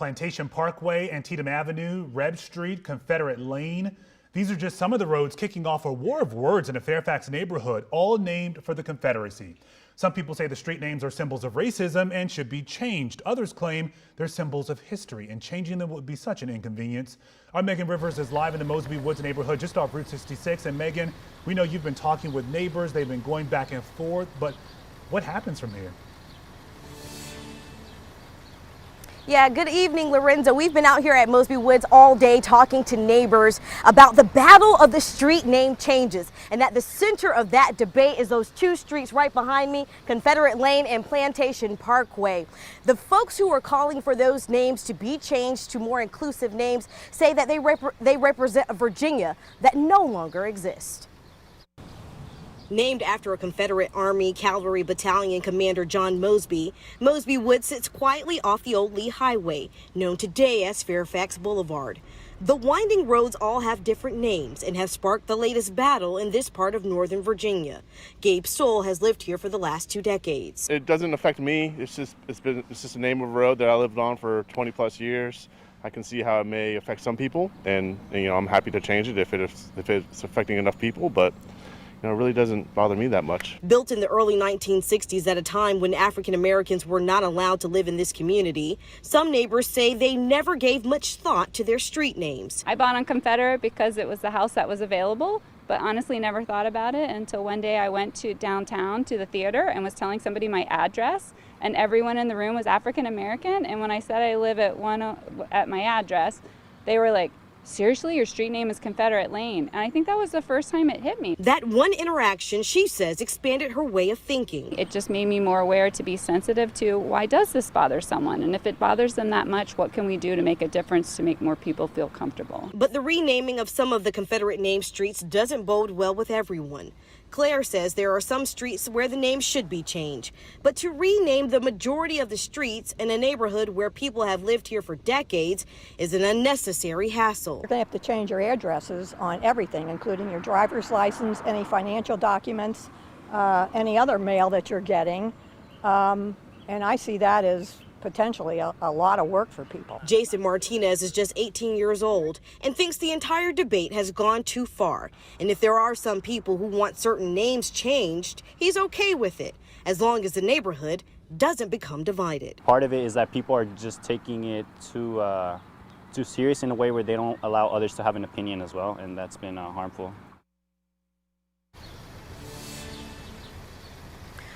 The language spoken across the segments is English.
Plantation Parkway, Antietam Avenue, Reb Street, Confederate Lane. These are just some of the roads kicking off a war of words in a Fairfax neighborhood, all named for the Confederacy. Some people say the street names are symbols of racism and should be changed. Others claim they're symbols of history, and changing them would be such an inconvenience. Our Megan Rivers is live in the Mosby Woods neighborhood just off Route 66. And Megan, we know you've been talking with neighbors. They've been going back and forth, but what happens from here? Yeah, good evening, Lorenzo. We've been out here at Mosby Woods all day talking to neighbors about the battle of the street name changes. And at the center of that debate is those two streets right behind me, Confederate Lane and Plantation Parkway. The folks who are calling for those names to be changed to more inclusive names say that they represent a Virginia that no longer exists. Named after a Confederate Army Cavalry Battalion Commander John Mosby, Mosby Woods sits quietly off the old Lee Highway, known today as Fairfax Boulevard. The winding roads all have different names and have sparked the latest battle in this part of Northern Virginia. Gabe Stoll has lived here for the last 2 decades. It doesn't affect me. It's just a name of a road that I lived on for 20 plus years. I can see how it may affect some people, and I'm happy to change it if it's affecting enough people, but it really doesn't bother me that much. Built in the early 1960s at a time when African Americans were not allowed to live in this community, some neighbors say they never gave much thought to their street names. I bought on Confederate because it was the house that was available, but honestly never thought about it until one day I went to downtown to the theater and was telling somebody my address, and everyone in the room was African American. And when I said I live at my address, they were like, "Seriously, your street name is Confederate Lane?" And I think that was the first time it hit me. That one interaction, she says, expanded her way of thinking. It just made me more aware to be sensitive to, why does this bother someone? And if it bothers them that much, what can we do to make a difference to make more people feel comfortable? But the renaming of some of the Confederate named streets doesn't bode well with everyone. Claire says there are some streets where the name should be changed, but to rename the majority of the streets in a neighborhood where people have lived here for decades is an unnecessary hassle. You're going to have to change your addresses on everything, including your driver's license, any financial documents, any other mail that you're getting, and I see that as potentially a lot of work for people. Jason Martinez is just 18 years old and thinks the entire debate has gone too far. And if there are some people who want certain names changed, he's okay with it, as long as the neighborhood doesn't become divided. Part of it is that people are just taking it too serious in a way where they don't allow others to have an opinion as well, and that's been harmful.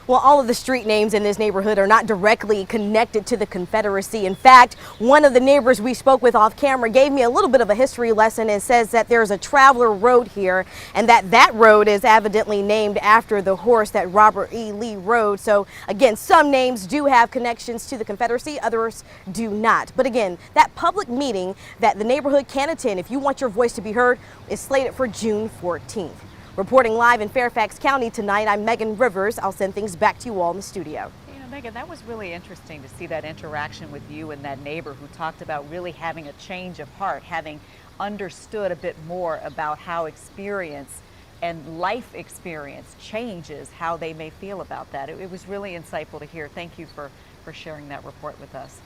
Well, all of the street names in this neighborhood are not directly connected to the Confederacy. In fact, one of the neighbors we spoke with off camera gave me a little bit of a history lesson and says that there's a traveler road here and that road is evidently named after the horse that Robert E. Lee rode. So again, some names do have connections to the Confederacy, others do not. But again, that public meeting that the neighborhood can attend if you want your voice to be heard is slated for June 14th. Reporting live in Fairfax County tonight, I'm Megan Rivers. I'll send things back to you all in the studio. Megan, that was really interesting to see that interaction with you and that neighbor who talked about really having a change of heart, having understood a bit more about how experience and life experience changes how they may feel about that. It was really insightful to hear. Thank you for sharing that report with us.